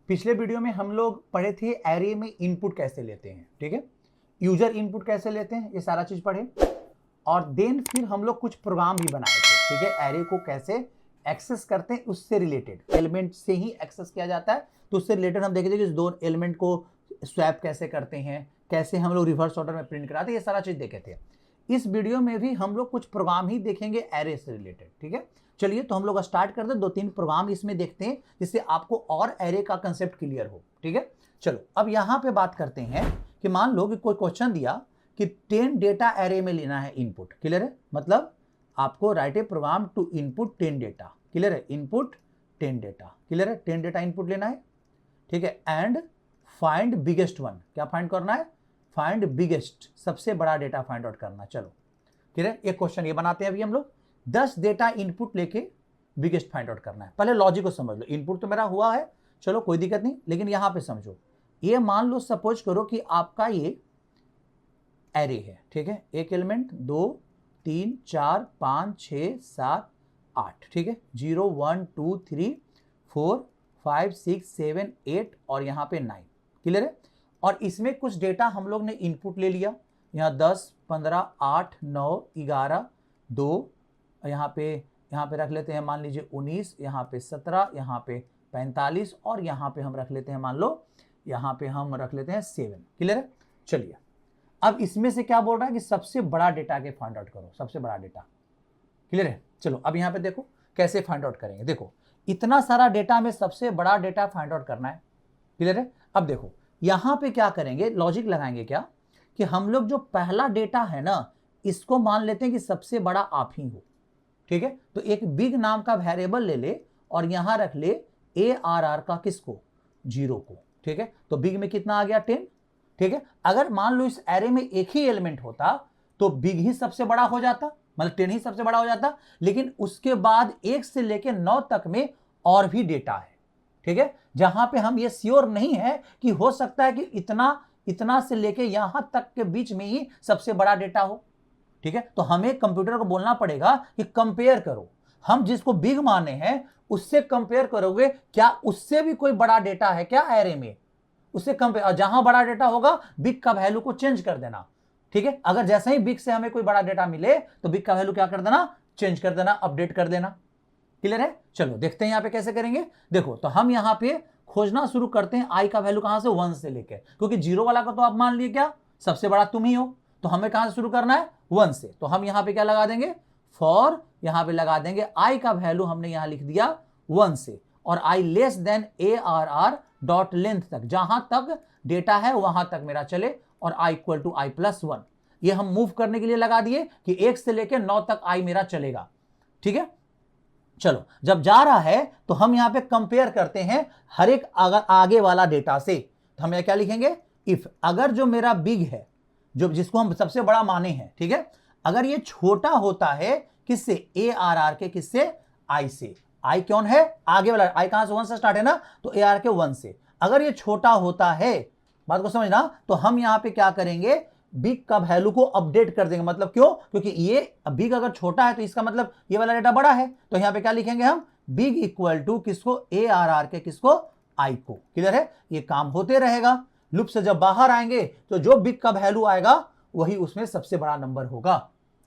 पिछले वीडियो में हम लोग पढ़े थे एरे में इनपुट कैसे लेते हैं, ठीक है, यूजर इनपुट कैसे लेते हैं, ये सारा चीज पढ़े। और देन फिर हम लोग कुछ प्रोग्राम भी बनाए थे, ठीक है, एरे को कैसे एक्सेस करते हैं उससे रिलेटेड, एलिमेंट से ही एक्सेस किया जाता है, तो उससे रिलेटेड हम देखे थे कि इस दो एलिमेंट को स्वैप कैसे करते हैं, कैसे हम लोग रिवर्स ऑर्डर में प्रिंट कराते हैं, ये सारा चीज देखे थे। इस वीडियो में भी हम लोग कुछ प्रोग्राम ही देखेंगे एरे से रिलेटेड, ठीक है। चलिए तो हम लोग स्टार्ट करते हैं, 2-3 प्रोग्राम इसमें देखते हैं जिससे आपको और एरे का कंसेप्ट क्लियर हो, ठीक है। चलो अब यहाँ पे बात करते हैं कि मान लो कि कोई क्वेश्चन दिया कि 10 डेटा एरे में लेना है इनपुट, क्लियर है, मतलब आपको write a program to input 10 data, clear है, इनपुट 10 डेटा, क्लियर है, 10 डेटा इनपुट लेना है, ठीक है। एंड फाइंड बिगेस्ट वन, क्या फाइंड करना है, फाइंड बिगेस्ट, सबसे बड़ा डेटा फाइंड आउट करना, चलो क्लियर है। एक क्वेश्चन ये बनाते हैं अभी हम लोग, 10 डेटा इनपुट लेके बिगेस्ट फाइंड आउट करना है। पहले लॉजिक को समझ लो, इनपुट तो मेरा हुआ है, चलो कोई दिक्कत नहीं, लेकिन यहां पे समझो, ये मान लो सपोज करो कि आपका ये एरे है, ठीक है, एक एलिमेंट 2 3 4 5 6 7 8, ठीक है, 0 1 2 3 4 5 6 7 8 और यहाँ पे 9, क्लियर है। और इसमें कुछ डेटा हम लोग ने इनपुट ले लिया, यहाँ 10 15 8 9 11 2, यहाँ पे रख लेते हैं मान लीजिए 19, यहाँ पे 17, यहाँ पे 45 और यहाँ पे हम रख लेते हैं, मान लो यहाँ पे हम रख लेते हैं 7, क्लियर है। चलिए अब इसमें से क्या बोल रहा है कि सबसे बड़ा डेटा के फाइंड आउट करो, सबसे बड़ा डेटा, क्लियर है। चलो अब यहाँ पे देखो कैसे फाइंड आउट करेंगे, देखो इतना सारा डेटा में सबसे बड़ा डेटा फाइंड आउट करना है, क्लियर है। अब देखो यहाँ पे क्या करेंगे, लॉजिक लगाएंगे क्या कि हम लोग जो पहला डेटा है ना, इसको मान लेते हैं कि सबसे बड़ा आप ही हो, ठीक है। तो एक बिग नाम का वेरिएबल ले ले और यहां रख ले ARR का किसको, 0 को, ठीक है। तो बिग में कितना आ गया 10, ठीक है। अगर मान लो इस एरे में एक ही एलिमेंट होता तो बिग ही सबसे बड़ा हो जाता, मतलब 10 ही सबसे बड़ा हो जाता, लेकिन उसके बाद 1 से लेकर 9 तक में और भी डेटा है, ठीक है, जहां पे हम ये श्योर नहीं है कि हो सकता है कि इतना से लेके यहां तक के बीच में ही सबसे बड़ा डेटा हो, ठीक है। तो हमें कंप्यूटर को बोलना पड़ेगा कि कंपेयर करो, हम जिसको बिग माने हैं उससे कंपेयर करोगे, क्या उससे भी कोई बड़ा डेटा है क्या एरे में, उससे कंपेयर, जहां बड़ा डेटा होगा बिग का वैल्यू को चेंज कर देना, ठीक है। अगर जैसे ही बिग से हमें कोई बड़ा डेटा मिले तो बिग का वैल्यू क्या कर देना, चेंज कर देना, अपडेट कर देना, क्लियर है। चलो देखते हैं यहां पे कैसे करेंगे। देखो तो हम यहां पे खोजना शुरू करते हैं आई का वैल्यू कहां से, 1 से लेके, क्योंकि 0 वाला का तो आप मान लिए क्या सबसे बड़ा तुम ही हो, तो हमें कहां से शुरू करना है, 1 से। तो हम यहां पे क्या लगा देंगे, फॉर, यहां पे लगा देंगे आई का वैल्यू हमने यहां लिख दिया 1 से, और I less than ARR dot length तक, जहां तक डेटा है वहां तक मेरा चले, और I equal to I plus 1, ये हम मूव करने के लिए लगा दिए कि 1 से लेकर 9 तक आई मेरा चलेगा, ठीक है। चलो जब जा रहा है तो हम यहां पे कंपेयर करते हैं हर एक आगे वाला डेटा से, तो हम क्या लिखेंगे, इफ अगर जो मेरा बिग है, जो जिसको हम सबसे बड़ा माने हैं, ठीक है, अगर ये छोटा होता है किससे, ARR के, किससे, आई से, आई कौन है आगे वाला, आई कहां से, 1 से स्टार्ट है ना, तो ARR के 1 से, अगर ये छोटा होता है, बात को समझना, तो हम यहां पे क्या करेंगे, बिग का वैल्यू को अपडेट कर देंगे, मतलब क्यों, क्योंकि ये बिग अगर छोटा है तो इसका मतलब ये वाला डेटा बड़ा है, तो यहां पे क्या लिखेंगे हम, बिग इक्वल टू किसको, ARR के, किसको, आई को, क्लियर है। ये काम होते रहेगा, लूप से जब बाहर आएंगे तो जो बिग का वैल्यू आएगा वही उसमें सबसे बड़ा नंबर होगा,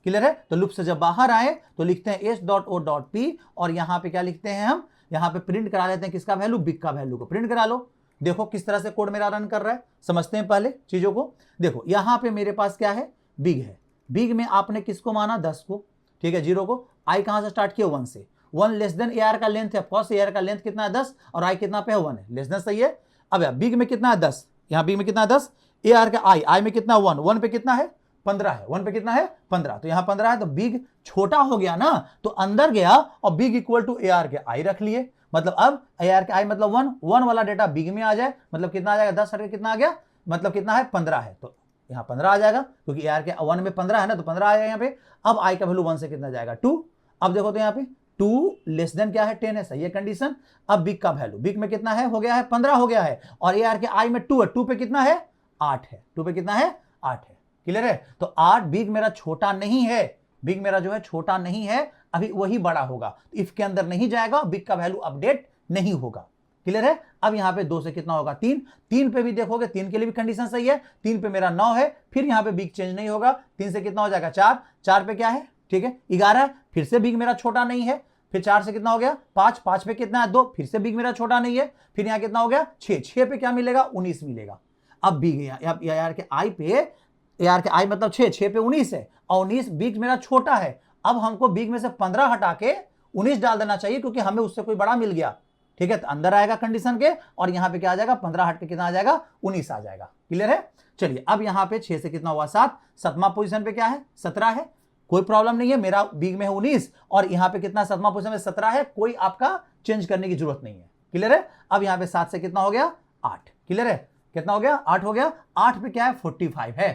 क्लियर है। तो लूप से जब बाहर आए तो लिखते हैं s.o.p, और यहां पे क्या लिखते हैं हम, यहां पे प्रिंट करा लेते हैं किसका वैल्यू, बिग का वैल्यू को प्रिंट करा लो। देखो किस तरह से कोड मेरा रन कर रहा है, समझते हैं पहले चीजों को। देखो यहां पे मेरे पास क्या है, बिग है, बिग में आपने किसको माना, 10 को, ठीक है, 0 को, आई कहां से स्टार्ट किया, 1 से, 1 लेस देन AR का लेंथ है, ऑफकोर्स AR का लेंथ कितना है 10, और आई कितना पे है 1 है, लेस देन, सही है। अब बिग में कितना है 10, यहां बिग में कितना है 10, AR का आई में कितना 1 पे कितना है 15 है, 1 पे कितना है 15, तो यहां 15 है, तो बिग छोटा हो गया ना, तो अंदर गया और बिग इक्वल टू AR के आई रख लिए, मतलब अब AR के आई मतलब 1 वाला डेटा बिग में आ जाए, मतलब कितना आ जाएगा, 10 हटके कितना आ गया, मतलब कितना है 15 है, तो यहाँ 15 आ जाएगा, क्योंकि AR के 1 में 15 है ना, तो 15 आ जाएगा यहाँ पे। अब आई का वैल्यू 1 से कितना जाएगा 2, अब देखो तो यहाँ पे 2 लेस देन क्या है 10 है, सही है कंडीशन। अब बिग का वैल्यू, बिग में कितना है, हो गया है 15 हो गया है, और AR के आई में 2 है, 2 पे कितना है 8 है, 2 पे कितना है 8 है, क्लियर है। तो 8, बिग मेरा छोटा नहीं है, बिग मेरा जो है छोटा नहीं है, अभी वही बड़ा होगा, इफ के अंदर नहीं जाएगा, बिग का वैल्यू अपडेट नहीं होगा, क्लियर है। अब यहाँ पे 2 से कितना होगा 3, 3 पे भी देखोगे 3 के लिए भी कंडीशन सही है, 3 पे मेरा 9 है, फिर यहाँ पे बिग चेंज नहीं होगा, 3 से कितना हो जाएगा 4, 4 पे क्या है, ठीक है 11, फिर से बिग मेरा छोटा नहीं है, फिर 4 से कितना हो गया 5, 5 पे कितना है 2, फिर से बिग मेरा छोटा नहीं है, फिर यहाँ कितना हो गया 6, 6 पे क्या मिलेगा 19 मिलेगा। अब बिग यार के आई पे, यार के आई मतलब 6, 6 पे 19 है और 19 बिग मेरा छोटा है। अब हमको बिग में से 15 हटा के 19 डाल देना चाहिए क्योंकि हमें उससे कोई बड़ा मिल गया, ठीक है। तो अंदर आएगा कंडीशन के और यहां पे क्या आ जाएगा 15 हट के कितना आ जाएगा 19 आ जाएगा। क्लियर है। चलिए अब यहां पे 6 से कितना हुआ 7, 7वां पोजीशन पे क्या है 17 है, कोई प्रॉब्लम नहीं है, मेरा बिग में है 19 और यहां पे कितना 7वां पोजीशन में 17 है, कोई आपका चेंज करने की जरूरत नहीं है। क्लियर है। अब यहां पे 7 से कितना हो गया 8, क्लियर है, कितना हो गया 8 हो गया, 8 पे क्या है 45 है,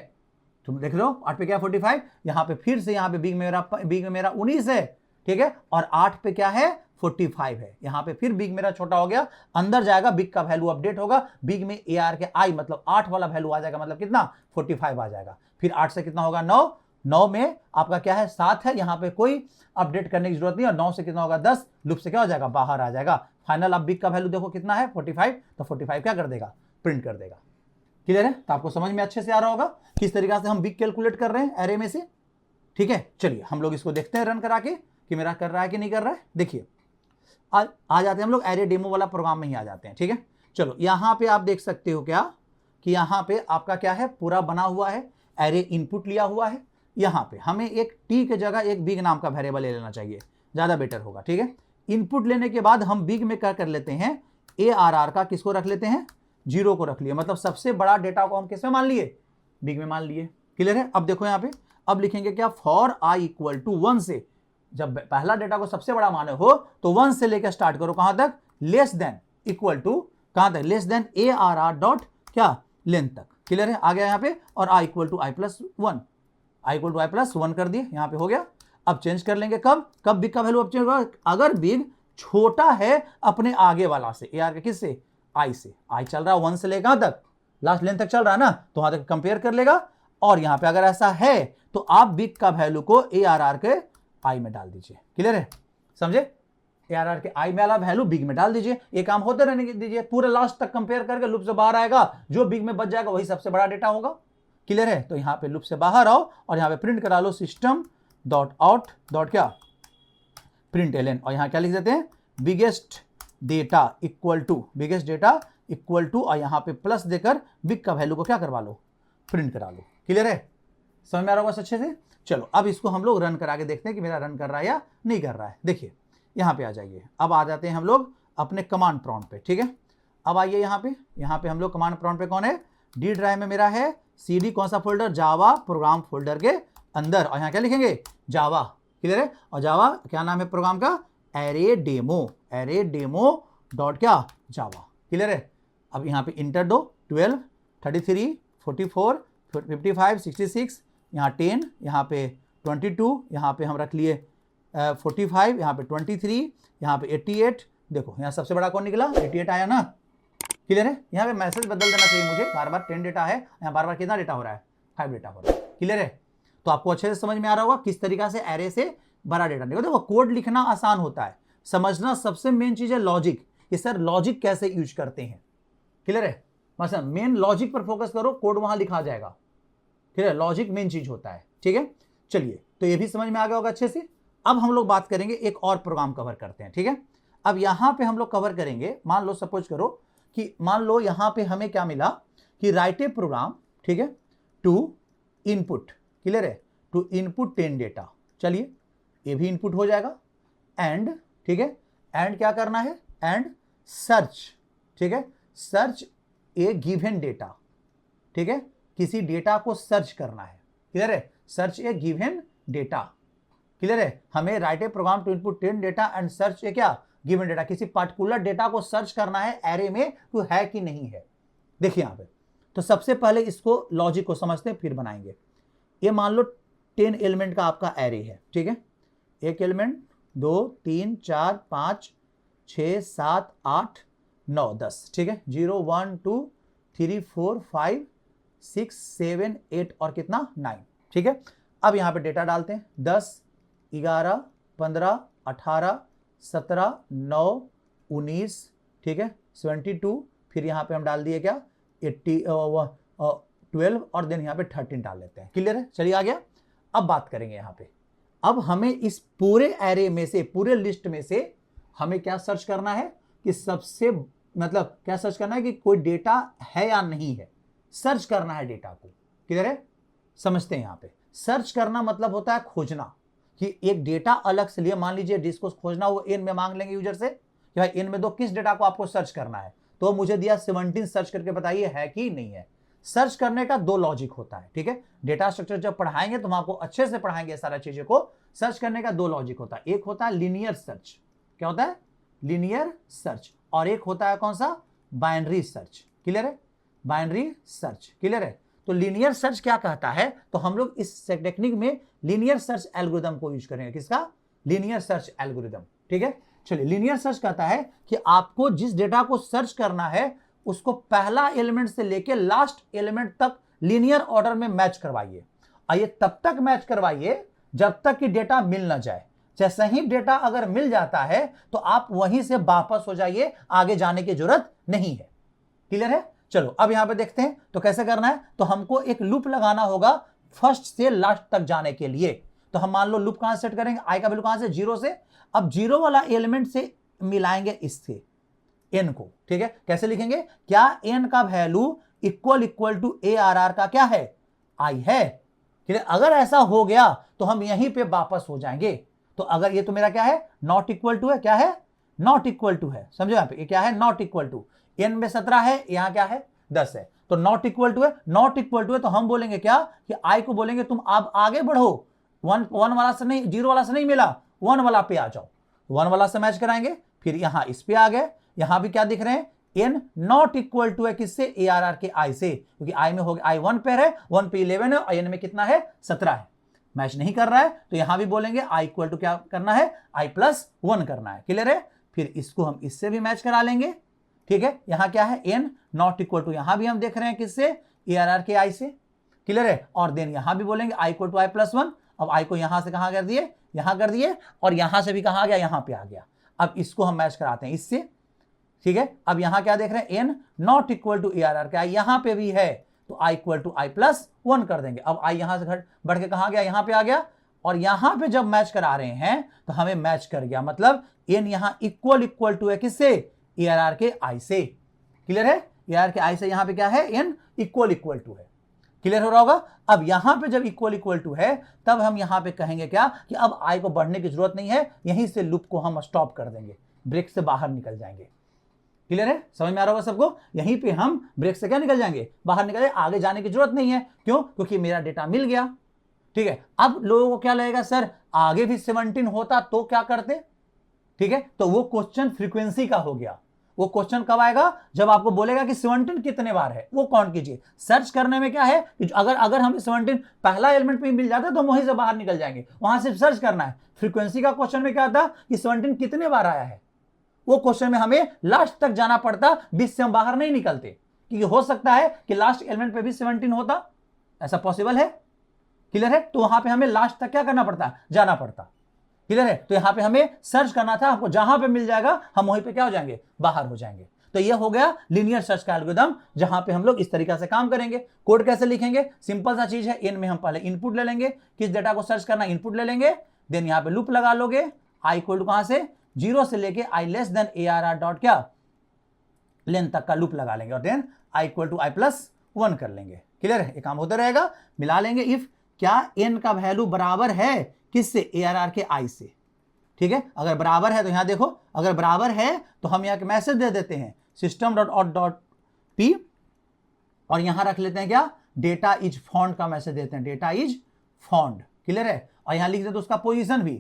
तुम देख लो 8 पे क्या 45, यहां पे फिर से यहां पे बिग में मेरा 19 है, ठीक है, और 8 पे क्या है 45 है, यहां पे फिर बिग मेरा छोटा हो गया, अंदर जाएगा बिग का वैल्यू अपडेट होगा, बिग में AR के आई मतलब 8 वाला वैल्यू आ जाएगा, मतलब कितना 45 आ जाएगा। फिर 8 से कितना होगा 9, 9 में आपका क्या है 7 है, यहां पे कोई अपडेट करने की जरूरत नहीं, और 9 से कितना होगा 10, लूप से क्या हो जाएगा बाहर आ जाएगा। फाइनल अब बिग का वैल्यू देखो कितना है 45, तो 45 क्या कर देगा प्रिंट कर देगा। क्लियर है। तो आपको समझ में अच्छे से आ रहा होगा किस तरीके से हम बिग कैलकुलेट कर रहे हैं एरे में से, ठीक है। चलिए हम लोग इसको देखते हैं रन करा के कि मेरा कर रहा है कि नहीं कर रहा है। देखिए आ जाते हैं हम लोग एरे डेमो वाला प्रोग्राम में ही आ जाते हैं, ठीक है। चलो यहां पे आप देख सकते हो क्या कि यहां पे आपका क्या है पूरा बना हुआ है, एरे इनपुट लिया हुआ है, यहां पे हमें एक टी के जगह एक बिग नाम का वेरिएबल ले लेना चाहिए, ज्यादा बेटर होगा, ठीक है। इनपुट लेने के बाद हम बिग में क्या कर लेते हैं ARR का किसको रख लेते हैं 0 को रख लिए, मतलब सबसे बड़ा डेटा को हम किस में मान लिए बिग में मान लिए। क्लियर है। अब देखो यहाँ पे अब लिखेंगे क्या फॉर i इक्वल टू 1 से, जब पहला डेटा को सबसे बड़ा माने हो तो 1 से लेकर स्टार्ट करो कहां तक लेस देन इक्वल टू कहां तक लेस देन ARR डॉट क्या लेंथ तक। क्लियर है। आ गया यहाँ पे और i equal to i plus 1, i equal to i plus 1 कर दिए, यहाँ पे हो गया। अब चेंज कर लेंगे कब बिग का वैल्यू अब चेंज होगा अगर बिग छोटा है अपने आगे वाला से, AR के किससे i से, i चल रहा है 1 से लेकर तक लास्ट लेंथ तक चल रहा है ना, तो वहां तक कंपेयर कर लेगा, और यहां पे अगर ऐसा है तो आप बिग का वैल्यू को ARR के i में डाल दीजिए। क्लियर है, समझे। ARR के i में वाला वैल्यू बिग में डाल दीजिए, ये काम होते रहने दीजिए, पूरे लास्ट तक कंपेयर करके लूप से बाहर आएगा, जो बिग में बच जाएगा वही सबसे बड़ा डेटा होगा। क्लियर है। तो यहां पे लूप से बाहर आओ और यहां पे प्रिंट करा लो सिस्टम डॉट आउट डॉट क्या प्रिंट ln, और यहां क्या लिख देते हैं बिगेस्ट डेटा इक्वल टू और यहां पे प्लस देकर बिग का वैल्यू को क्या करवा लो प्रिंट करा लो। क्लियर है, समझ में आ रहा होगा अच्छे से। चलो अब इसको हम लोग रन करा के देखते हैं कि मेरा रन कर रहा है या नहीं कर रहा है। देखिए यहां पे आ जाइए, अब आ जाते हैं हम लोग अपने कमांड प्रॉम्प्ट पे, ठीक है। अब आइए यहां पे हम लोग कमांड प्रॉम्प्ट पे कौन है डी ड्राइव में मेरा है CD कौन सा फोल्डर जावा प्रोग्राम फोल्डर के अंदर, और यहां क्या लिखेंगे जावा। क्लियर है। और जावा क्या नाम है प्रोग्राम का एरे डेमो डॉट क्या जावा। क्लियर है। अब यहाँ पे इंटर दो 12 33 44 55 66, यहाँ 10, यहाँ पे 22, यहाँ पे हम रख लिए 45, यहाँ पे 23, यहाँ पे 88, देखो यहाँ सबसे बड़ा कौन निकला 88 आया ना। क्लियर है। यहाँ पे मैसेज बदल देना चाहिए मुझे, बार बार 10 डेटा है, यहाँ बार बार कितना डेटा हो रहा है 5 डेटा हो रहा है। क्लियर है। तो आपको अच्छे से समझ में आ रहा होगा किस तरीका से एरे से बड़ा डेटा निकल। देखो कोड लिखना आसान होता है, समझना सबसे मेन चीज है लॉजिक, कि सर लॉजिक कैसे यूज करते हैं। क्लियर है। मतलब मेन लॉजिक पर फोकस करो, कोड वहां लिखा जाएगा। क्लियर है, लॉजिक मेन चीज होता है, ठीक है। चलिए तो ये भी समझ में आ गया होगा अच्छे से। अब हम लोग बात करेंगे एक और प्रोग्राम कवर करते हैं, ठीक है। अब यहां पे हम लोग कवर करेंगे, मान लो सपोज करो कि मान लो यहां पे हमें क्या मिला कि राइट ए प्रोग्राम, ठीक है, टू इनपुट। क्लियर है, टू इनपुट 10 डेटा। चलिए ये भी इनपुट हो जाएगा, एंड ठीक है, एंड क्या करना है एंड सर्च, ठीक है, सर्च ए गिवन डेटा, ठीक है, किसी डेटा को सर्च करना है। क्लियर है, search a given data. Clear है, हमें write a program to input 10 data and search a क्या गिवन डेटा, किसी पर्टिकुलर डेटा को सर्च करना है एरे में तो है कि नहीं है। देखिए यहां पे तो सबसे पहले इसको लॉजिक को समझते हैं फिर बनाएंगे। ये मान लो 10 एलिमेंट का आपका एरे है, ठीक है, एक एलिमेंट 2 3 4 5 6 7 8 9 10, ठीक है, 0 1 2 3 4 5 6 7 8 और कितना 9, ठीक है। अब यहां पे डेटा डालते हैं 10 11 15 18 17 9 19, ठीक है, 72, फिर यहाँ पे हम डाल दिए क्या 12 और देन यहाँ पे 13 डाल लेते हैं। क्लियर है? चलिए आ गया। अब बात करेंगे यहाँ पे, अब हमें इस पूरे एरे में से, पूरे लिस्ट में से हमें क्या सर्च करना है कि सबसे, मतलब क्या सर्च करना है कि कोई डेटा है या नहीं है, सर्च करना है डेटा को। क्लियर है? समझते हैं। यहाँ पे सर्च करना मतलब होता है खोजना, कि एक डेटा अलग से लिए, मान लीजिए जिसको खोजना हो n में मांग लेंगे यूजर से कि भाई n में दो, किस डेटा को आपको सर्च करना है, तो मुझे दिया 17, सर्च करके बताइए है कि नहीं है। सर्च करने का दो लॉजिक होता है, ठीक है। डेटा स्ट्रक्चर जब पढ़ाएंगे तो हम आपको अच्छे से पढ़ाएंगे सारा चीजों को। सर्च करने का दो लॉजिक होता है, एक होता है लीनियर सर्च, क्या होता है लीनियर सर्च, और एक होता है कौन सा बाइनरी सर्च। क्लियर है? Binary search. क्लियर है? तो लीनियर सर्च क्या कहता है, तो हम लोग इस टेक्निक में लीनियर सर्च एल्गोरिथम को यूज करेंगे। किसका? Linear search algorithm. ठीक है, चलिए। लीनियर सर्च कहता है कि आपको जिस डेटा को सर्च करना है उसको पहला एलिमेंट से लेके लास्ट एलिमेंट तक लीनियर ऑर्डर में मैच करवाइए। आइए तब तक मैच करवाइए जब तक कि डेटा मिल ना जाए। जैसे ही डेटा अगर मिल जाता है तो आप वहीं से वापस हो जाइए, आगे जाने की जरूरत नहीं है। क्लियर है? चलो अब यहां पे देखते हैं तो कैसे करना है। तो हमको एक लूप लगाना होगा फर्स्ट से लास्ट तक जाने के लिए। तो हम मान लो लूप कहां से सेट करेंगे, आई का वैल्यू कहां से, 0 से। अब 0 वाला एलिमेंट से मिलाएंगे इससे n को। ठीक है, कैसे लिखेंगे, क्या n का वैल्यू इक्वल टू ARR का क्या है, i है। ठीक है, अगर ऐसा हो गया तो हम यहीं पे वापस हो जाएंगे। तो अगर ये तो मेरा क्या है, नॉट इक्वल टू है, क्या है, नॉट इक्वल टू है। समझो यहां पे ये क्या है, नॉट इक्वल टू। n में 17 है, यहां क्या है 10 है, तो नॉट इक्वल टू है। नॉट इक्वल टू है तो हम बोलेंगे क्या कि i को बोलेंगे तुम अब आगे बढ़ो, 1 वाला से नहीं, 0 वाला से नहीं मिला, 1 वाला पे आ जाओ। 1 वाला से मैच कराएंगे, फिर यहां इस पे आ गए। यहां भी क्या दिख रहे हैं, n नॉट इक्वल टू है किससे, ARR के i से, क्योंकि i में हो गया, i 1 पे है, 1 पे 11 है, और n में कितना है 17 है, मैच नहीं कर रहा है। तो यहां भी बोलेंगे i इक्वल टू क्या करना है, i प्लस 1 करना है। क्लियर है? फिर इसको हम इससे भी मैच करा लेंगे। ठीक है, यहां क्या है, n नॉट इक्वल टू, यहां भी हम देख रहे हैं किससे, ARR के i से। क्लियर है? और देन यहां भी बोलेंगे i equal to i plus 1। अब i को यहां से कहां कर दिए, यहां कर दिए, और यहां से भी कहां आ गया, यहां पे आ गया। अब इसको हम मैच कराते हैं इससे। ठीक है, अब यहां क्या देख रहे हैं, n not equal to ARR का i यहां पे भी है, तो i equal to i plus 1 कर देंगे। अब i यहां से बढ़ के कहां गया, यहां पे आ गया, और यहां पे जब मैच करा रहे हैं तो हमें मैच कर गया, मतलब n यहां इक्वल टू है किससे, ARR के i से। क्लियर है? ARR के i से यहां पे क्या है, n इक्वल टू है। क्लियर हो रहा होगा? अब यहां पे जब इक्वल टू है तब हम यहां पे कहेंगे क्या कि अब i को बढ़ने की जरूरत नहीं है, यहीं से लूप को हम स्टॉप कर देंगे, ब्रेक से बाहर निकल जाएंगे। क्लियर है? समझ में आ रहा होगा सबको? यहीं पे हम ब्रेक से क्या निकल जाएंगे, बाहर निकल जाएंगे, आगे जाने की जरूरत नहीं है। क्यों? क्योंकि मेरा डेटा मिल गया। ठीक है, अब लोगों को क्या लगेगा, सर आगे भी 17 होता तो क्या करते। ठीक है, तो वो क्वेश्चन फ्रीक्वेंसी का हो गया। वो क्वेश्चन कब आएगा, जब आपको बोलेगा कि 17 कितने बार है, वो काउंट कीजिए। सर्च करने में क्या है कि अगर हमें 17 पहला एलिमेंट पे मिल जाता है तो हम वहीं से बाहर निकल जाएंगे, वहां सिर्फ सर्च करना है। फ्रीक्वेंसी का क्वेश्चन में क्या था कि 17 कितने बार आया है, वो क्वेश्चन में हमें लास्ट तक जाना पड़ता, 20 से हम बाहर नहीं निकलते, क्योंकि हो सकता है कि लास्ट एलिमेंट पे भी 17 होता, ऐसा पॉसिबल है। क्लियर है? तो वहां पे हमें लास्ट तक क्या करना पड़ता, जाना पड़ता। क्लियर है? तो यहां पे हमें सर्च करना था, आपको जहां पे मिल जाएगा हम वहीं पे क्या हो जाएंगे, बाहर हो जाएंगे। तो ये हो गया लीनियर सर्च का एल्गोरिथम, जहां पे हम लोग इस तरीके से काम करेंगे। कोड कैसे लिखेंगे, सिंपल सा चीज है, n में हम पहले इनपुट ले लेंगे, किस डेटा को सर्च करना इनपुट ले लेंगे, देन यहां पे लूप लगा लोगे, i इक्वल टू कहां से, 0 से लेके i less than ARR dot क्या लेंथ तक का लूप लगा लेंगे, और then i equal to i plus 1 कर लेंगे। क्लियर है? ये काम होता रहेगा, मिला लेंगे। इफ क्या n का वैल्यू बराबर है किससे, ARR के i से। ठीक है, अगर बराबर है तो यहां देखो, अगर बराबर है तो हम यहां मैसेज दे देते हैं system dot out dot P, और यहां रख लेते हैं क्या, डेटा इज फाउंड का मैसेज देते हैं, डेटा इज फाउंड। क्लियर है? और यहां लिख देते हैं उसका पोजीशन भी,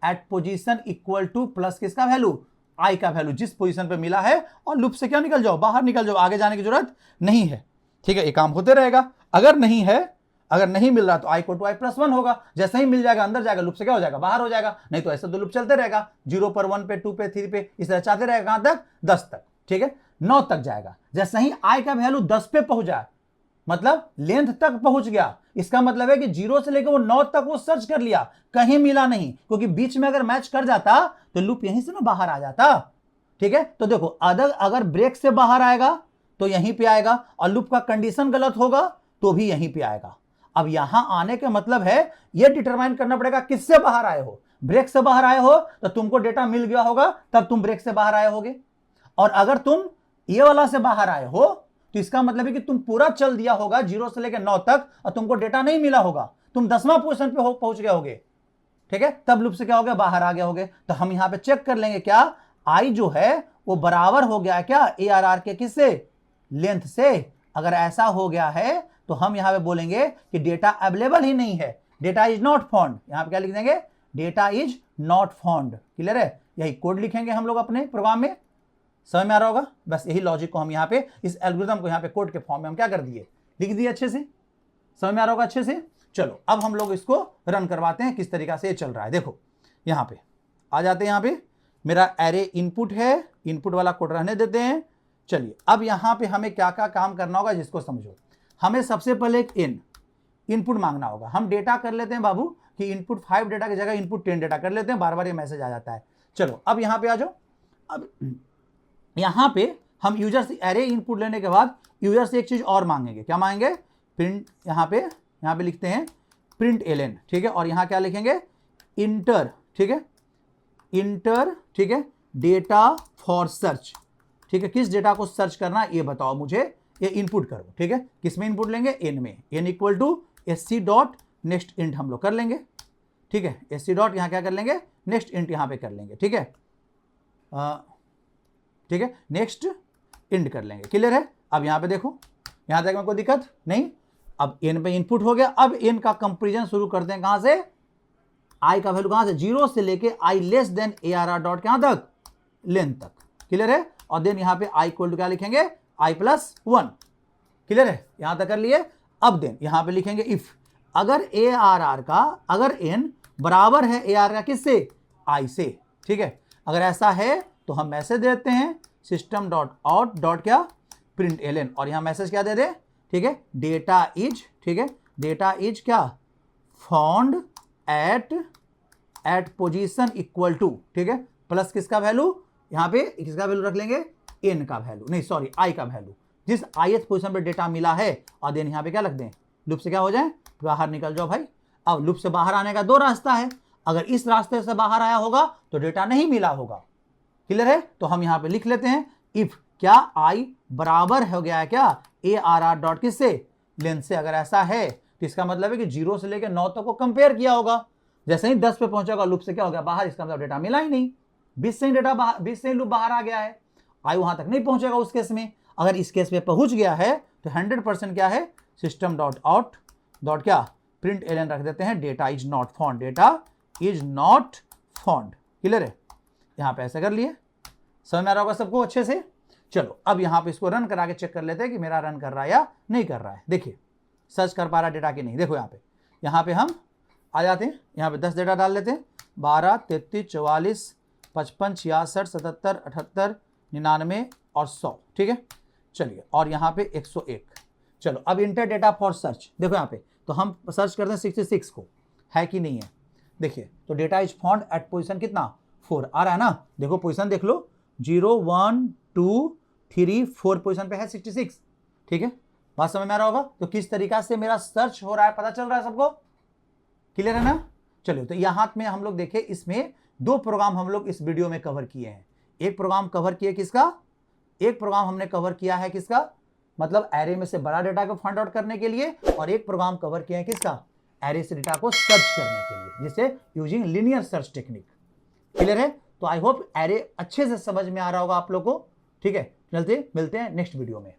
at position equal to plus किसका वैल्यू, i का वैल्यू, जिस पोजीशन पे मिला है, और लूप से क्या निकल जाओ, बाहर निकल जाओ, आगे जाने की जरूरत नहीं है। ठीक है, ये काम होते रहेगा। अगर नहीं है, अगर नहीं मिल रहा तो i equal to i plus 1 होगा, जैसे ही मिल जाएगा अंदर जाएगा, लूप से क्या हो जाएगा, बाहर हो जाएगा। नहीं तो ऐसा तो लूप चलते रहेगा, 0 पर 1 पे 2 पे 3 पे, इस तरह चाहते रहेगा, कहां तक, 10 तक। ठीक है, 9 तक जाएगा। जैसे ही i का वैल्यू 10 पे पहुंच जाए, मतलब लेंथ तक पहुंच गया, इसका मतलब है कि 0 से लेकर वो 9 तक वो सर्च कर लिया, कहीं मिला नहीं, क्योंकि बीच में अगर मैच कर जाता तो लूप यहीं से ना बाहर आ जाता। ठीक है। तो देखो अगर ब्रेक से बाहर आएगा तो यहीं पे आएगा, और लूप का कंडीशन गलत होगा तो भी यहीं पे आएगा। अब यहां आने का मतलब है यह डिटरमाइन करना पड़ेगा किससे बाहर आए हो। ब्रेक से बाहर आए हो तो तुमको डेटा मिल गया होगा, तब तुम ब्रेक से बाहर आए होगे। और अगर तुम ये वाला से बाहर आए हो तो इसका मतलब है कि तुम पूरा चल दिया होगा 0 से लेकर 9 तक और तुमको डेटा नहीं मिला होगा, तुम 10वां पोजीशन पे पहुंच गए होगे, ठीक है। तब लूप से क्या हो गया, बाहर आ गए होगे। तो हम यहां पे चेक कर लेंगे क्या आई जो है वो बराबर हो गया क्या ARR के किससे, लेंथ से। अगर ऐसा हो गया है तो हम यहां पे बोलेंगे कि डेटा अवेलेबल ही नहीं है, डेटा इज नॉट फाउंड। यहां पे क्या लिख देंगे, data is not found. Clear है, यही कोड लिखेंगे हम लोग अपने प्रोग्राम में। समझ में आ रहा होगा, बस यही लॉजिक को हम यहाँ पे इस एल्गोरिथम को यहाँ पे कोड के फॉर्म में हम क्या कर दिए, लिख दिए अच्छे से। समझ में आ रहा होगा अच्छे से। चलो अब हम लोग इसको रन करवाते हैं किस तरीका से ये चल रहा है। देखो यहाँ पे आ जाते हैं, यहाँ पे मेरा एरे इनपुट है, इनपुट वाला कोड रहने देते हैं। चलिए अब यहाँ पे हमें क्या क्या काम करना होगा जिसको समझो। हमें सबसे पहले एक इनपुट मांगना होगा। हम डेटा कर लेते हैं बाबू कि इनपुट 5 डेटा की जगह इनपुट 10 डेटा कर लेते हैं, बार बार ये मैसेज आ जाता है। चलो अब यहाँ पे आ जाओ। अब यहाँ पे हम यूजर से एरे इनपुट लेने के बाद यूजर से एक चीज और मांगेंगे। क्या मांगेंगे, प्रिंट, यहाँ पे लिखते हैं प्रिंट एलन, ठीक है। और यहाँ क्या लिखेंगे, इंटर, ठीक है, इंटर, ठीक है, डेटा फॉर सर्च, ठीक है। किस डेटा को सर्च करना ये बताओ मुझे, ये इनपुट करो, ठीक है। किस में इनपुट लेंगे, एन में, N equal to SC dot next int हम लोग कर लेंगे, ठीक है। SC डॉट यहाँ क्या कर लेंगे, नेक्स्ट इंट यहाँ पे कर लेंगे, ठीक है, ठीक है, नेक्स्ट इंट कर लेंगे। क्लियर है। अब यहाँ पे देखो, यहाँ तक में कोई दिक्कत नहीं। अब एन पे इनपुट हो गया। अब एन का कंपेरिजन शुरू करते हैं कहां से, आई का वैल्यू कहां से, 0 से लेके आई लेस देन ARR डॉट कहां तक, लेंथ तक। क्लियर है। और देन यहाँ पे आई इक्वल टू क्या लिखेंगे, i+1। क्लियर है, यहां तक कर लिए। अब देन यहाँ पे लिखेंगे इफ, अगर ARR का, अगर n बराबर है ARR का किससे, आई से, ठीक है। अगर ऐसा है तो हम मैसेज देते हैं सिस्टम डॉट आउट डॉट क्या, प्रिंट एलन। और यहाँ मैसेज क्या दे दे, ठीक है, डेटा इज, ठीक है, डेटा इज क्या, found at position equal to, ठीक है, प्लस किसका वैल्यू, यहाँ पे किसका वैल्यू रख लेंगे, एन का वैल्यू, नहीं सॉरी आई का वैल्यू, जिस ith पोजीशन पे डेटा मिला है। और देन यहाँ पे क्या रख दें, लूप से क्या हो जाए, बाहर निकल जाओ भाई। अब लूप से बाहर आने का 2 रास्ता है, अगर इस रास्ते से बाहर आया होगा तो डेटा नहीं मिला होगा। क्लियर है। तो हम यहाँ पे लिख लेते हैं इफ क्या आई बराबर हो गया है क्या ARR डॉट किससे, लेंथ से। अगर ऐसा है तो इसका मतलब है कि 0 से लेकर 9 तक को कंपेयर किया होगा। जैसे ही 10 पे पहुंचेगा लूप से क्या हो गया, बाहर, इसका मतलब डेटा मिला ही नहीं। 20 से ही डेटा बाहर, 20 से ही लूप बाहर आ गया है, आई वहां तक नहीं पहुंचेगा उस केस में। अगर इस केस में पहुंच गया है तो 100% क्या है, सिस्टम डॉट आउट डॉट क्या, प्रिंट एलन रख देते हैं, data is not found, data is not found. Clear है, यहाँ पे ऐसे कर लिए। समझ में आ रहा होगा सबको अच्छे से। चलो अब यहाँ पे इसको रन करा के चेक कर लेते हैं कि मेरा रन कर रहा है या नहीं कर रहा है। देखिए सर्च कर पा रहा डेटा की नहीं। देखो यहाँ पे हम आ जाते हैं, यहाँ पे 10 डेटा डाल लेते हैं, 12, 33, 44, 55, 66, 77, 78, 99 और 100, ठीक है। चलिए और यहाँ पे 101। चलो अब इंटर डेटा फॉर सर्च, देखो यहाँ पे तो हम सर्च करते हैं 66 को, है कि नहीं है। देखिए तो data is found at position कितना, 4 आ रहा है ना। देखो पोजीशन देख लो, 0, 1, 2, 3, 4 पोजीशन पे है 66, ठीक है। बात समझ में आ रहा होगा। तो किस तरीका से मेरा सर्च हो रहा है पता चल रहा है सबको, क्लियर है ना। चलिए तो यहाँ में हम लोग देखें, इसमें 2 प्रोग्राम हम लोग इस वीडियो में कवर किए हैं। एक प्रोग्राम कवर किए किसका, एक प्रोग्राम हमने कवर किया है किसका, मतलब एरे में से बड़ा डेटा को फाइंड आउट करने के लिए, और एक प्रोग्राम कवर किया है किसका, एरे से डेटा को सर्च करने के लिए, जिसे using linear search technique. Clear है। तो आई होप एरे अच्छे से समझ में आ रहा होगा आप लोग को, ठीक है। चलते मिलते हैं नेक्स्ट वीडियो में।